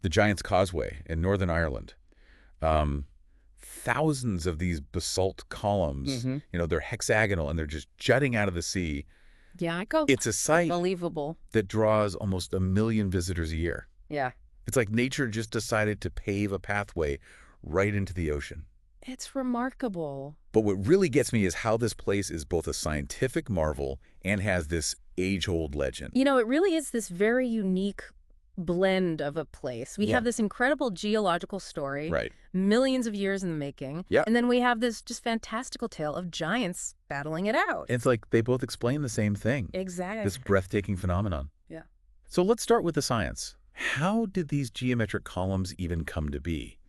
The Giant's Causeway in Northern Ireland. Um, Thousands of these basalt columns, Mm-hmm. they're hexagonal and they're just jutting out of the sea. Yeah, I go. It's a site Unbelievable. that draws almost 1 million visitors a year. Yeah. It's like nature just decided to pave a pathway right into the ocean. It's remarkable. But what really gets me is how this place is both a scientific marvel and has this age-old legend. It really is this very unique blend of a place. We Yeah. have this incredible geological story, Right. millions of years in the making, Yeah. and then we have this just fantastical tale of giants battling it out. It's like they both explain the same thing, Exactly. this breathtaking phenomenon. Yeah. So let's start with the science. How did these geometric columns even come to be?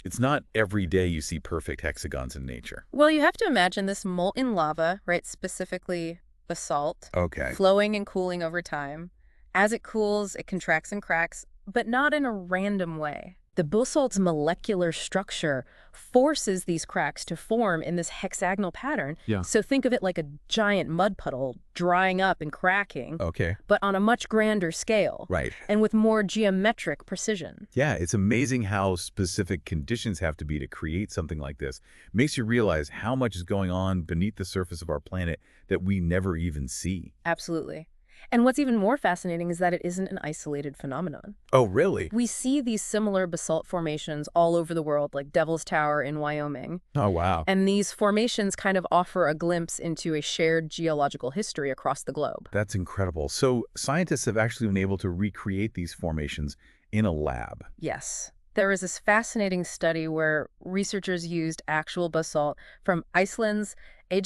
It's not every day you see perfect hexagons in nature. Well, you have to imagine this molten lava, right, specifically basalt, Okay. flowing and cooling over time. As it cools, it contracts and cracks, but not in a random way. The basalt's molecular structure forces these cracks to form in this hexagonal pattern. Yeah. So think of it like a giant mud puddle drying up and cracking, Okay. but on a much grander scale Right. and with more geometric precision. Yeah, it's amazing how specific conditions have to be to create something like this. Makes you realize how much is going on beneath the surface of our planet that we never even see. Absolutely. And what's even more fascinating is that it isn't an isolated phenomenon. Oh, really? We see these similar basalt formations all over the world, like Devil's Tower in Wyoming. Oh, wow. And these formations kind of offer a glimpse into a shared geological history across the globe. That's incredible. So scientists have actually been able to recreate these formations in a lab. Yes. There was this fascinating study where researchers used actual basalt from Iceland's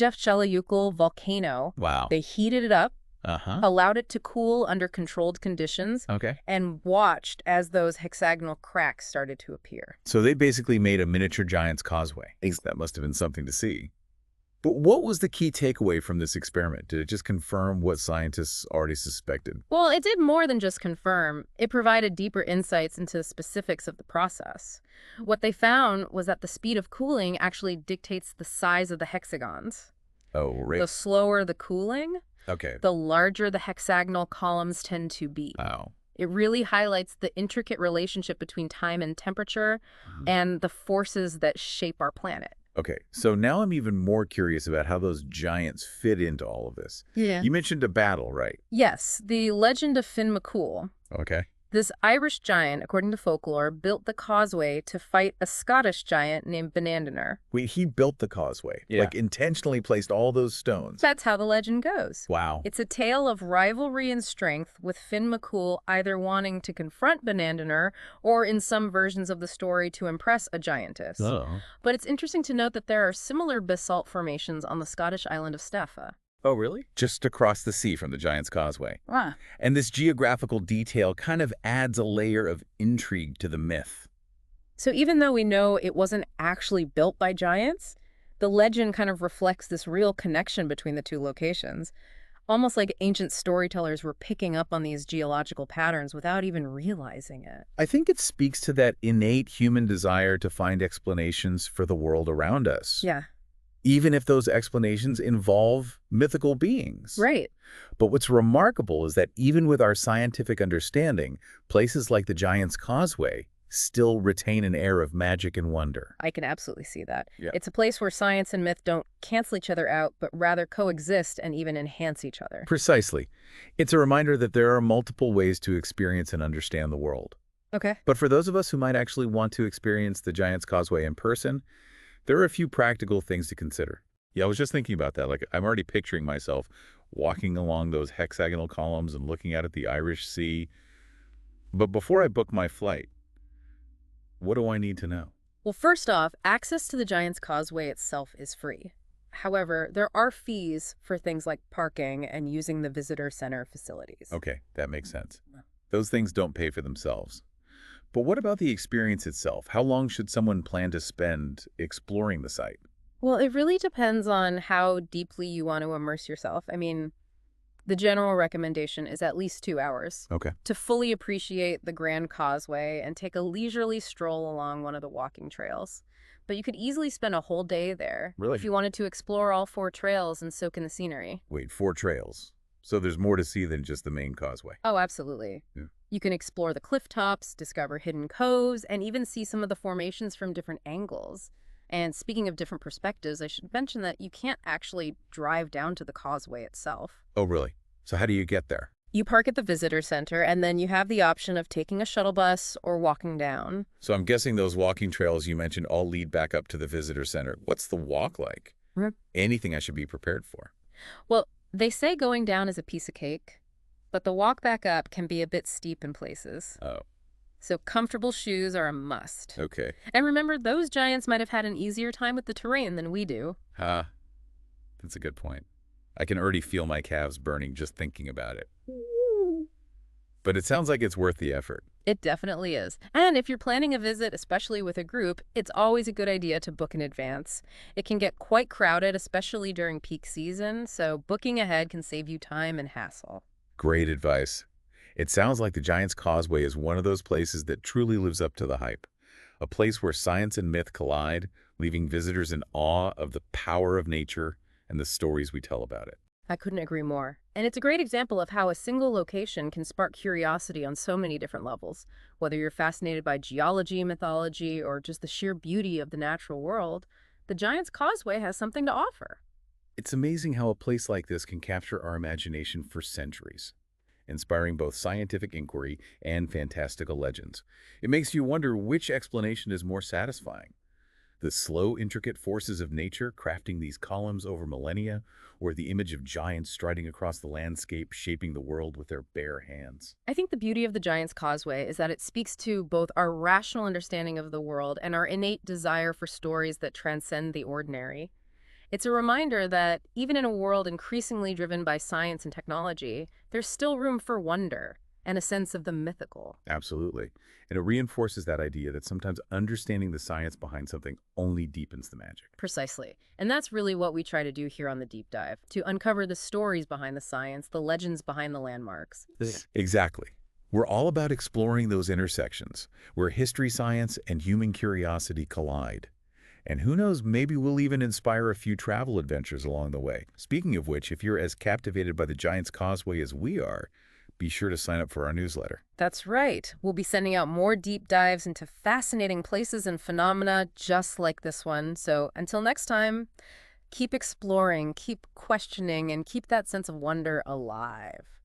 Eyjafjallajökull volcano. Wow. They heated it up, Uh-huh. allowed it to cool under controlled conditions, Okay. and watched as those hexagonal cracks started to appear. So they basically made a miniature Giant's Causeway. That must have been something to see. But what was the key takeaway from this experiment? Did it just confirm what scientists already suspected? Well, it did more than just confirm. It provided deeper insights into the specifics of the process. What they found was that the speed of cooling actually dictates the size of the hexagons. Oh, right. The slower the cooling, Okay. the larger the hexagonal columns tend to be. Oh. It really highlights the intricate relationship between time and temperature and the forces that shape our planet. Okay, so now I'm even more curious about how those giants fit into all of this. Yeah. You mentioned a battle, right? Yes, the legend of Finn McCool. Okay. This Irish giant, according to folklore, built the causeway to fight a Scottish giant named Bonandener. Wait, he built the causeway. Yeah. Like intentionally placed all those stones. That's how the legend goes. Wow. It's a tale of rivalry and strength, with Finn McCool either wanting to confront Bonandener or, in some versions of the story, to impress a giantess. Oh. But it's interesting to note that there are similar basalt formations on the Scottish island of Staffa. Oh, really? Just across the sea from the Giant's Causeway. Ah. And this geographical detail kind of adds a layer of intrigue to the myth. So even though we know it wasn't actually built by giants, the legend kind of reflects this real connection between the two locations. Almost like ancient storytellers were picking up on these geological patterns without even realizing it. I think it speaks to that innate human desire to find explanations for the world around us. Yeah. Even if those explanations involve mythical beings. Right. But what's remarkable is that even with our scientific understanding, places like the Giant's Causeway still retain an air of magic and wonder. I can absolutely see that. Yeah. It's a place where science and myth don't cancel each other out, but rather coexist and even enhance each other. Precisely. It's a reminder that there are multiple ways to experience and understand the world. Okay. But for those of us who might actually want to experience the Giant's Causeway in person, there are a few practical things to consider. Yeah, I was just thinking about that. Like, I'm already picturing myself walking along those hexagonal columns and looking out at the Irish Sea. But before I book my flight, what do I need to know? Well, first off, access to the Giant's Causeway itself is free. However, there are fees for things like parking and using the visitor center facilities. Okay, that makes sense. Those things don't pay for themselves. But what about the experience itself? How long should someone plan to spend exploring the site? Well, it really depends on how deeply you want to immerse yourself. I mean, the general recommendation is at least 2 hours Okay. to fully appreciate the Grand Causeway and take a leisurely stroll along one of the walking trails. But you could easily spend a whole day there Really? if you wanted to explore all 4 trails and soak in the scenery. Wait, 4 trails. So there's more to see than just the main causeway. Oh, absolutely. Yeah. You can explore the cliff tops, discover hidden coves, and even see some of the formations from different angles. And speaking of different perspectives, I should mention that you can't actually drive down to the causeway itself. Oh, really? So how do you get there? You park at the visitor center, and then you have the option of taking a shuttle bus or walking down. So I'm guessing those walking trails you mentioned all lead back up to the visitor center. What's the walk like? Right. Anything I should be prepared for? Well, they say going down is a piece of cake, but the walk back up can be a bit steep in places. Oh, So comfortable shoes are a must. okay. And remember, those giants might have had an easier time with the terrain than we do. Ha, that's a good point. I can already feel my calves burning just thinking about it. But it sounds like it's worth the effort. It definitely is. And if you're planning a visit, especially with a group, it's always a good idea to book in advance. It can get quite crowded, especially during peak season, so booking ahead can save you time and hassle. Great advice. It sounds like the Giant's Causeway is one of those places that truly lives up to the hype. A place where science and myth collide, leaving visitors in awe of the power of nature and the stories we tell about it. I couldn't agree more. And it's a great example of how a single location can spark curiosity on so many different levels. Whether you're fascinated by geology, mythology, or just the sheer beauty of the natural world, the Giant's Causeway has something to offer. It's amazing how a place like this can capture our imagination for centuries, inspiring both scientific inquiry and fantastical legends. It makes you wonder which explanation is more satisfying. The slow, intricate forces of nature crafting these columns over millennia, or the image of giants striding across the landscape, shaping the world with their bare hands. I think the beauty of the Giant's Causeway is that it speaks to both our rational understanding of the world and our innate desire for stories that transcend the ordinary. It's a reminder that even in a world increasingly driven by science and technology, there's still room for wonder and a sense of the mythical. Absolutely. And it reinforces that idea that sometimes understanding the science behind something only deepens the magic. Precisely. And that's really what we try to do here on the Deep Dive, to uncover the stories behind the science, the legends behind the landmarks. Exactly. We're all about exploring those intersections where history, science, and human curiosity collide. And who knows, maybe we'll even inspire a few travel adventures along the way. Speaking of which, if you're as captivated by the Giant's Causeway as we are, be sure to sign up for our newsletter. That's right. We'll be sending out more deep dives into fascinating places and phenomena just like this one. So until next time, keep exploring, keep questioning, and keep that sense of wonder alive.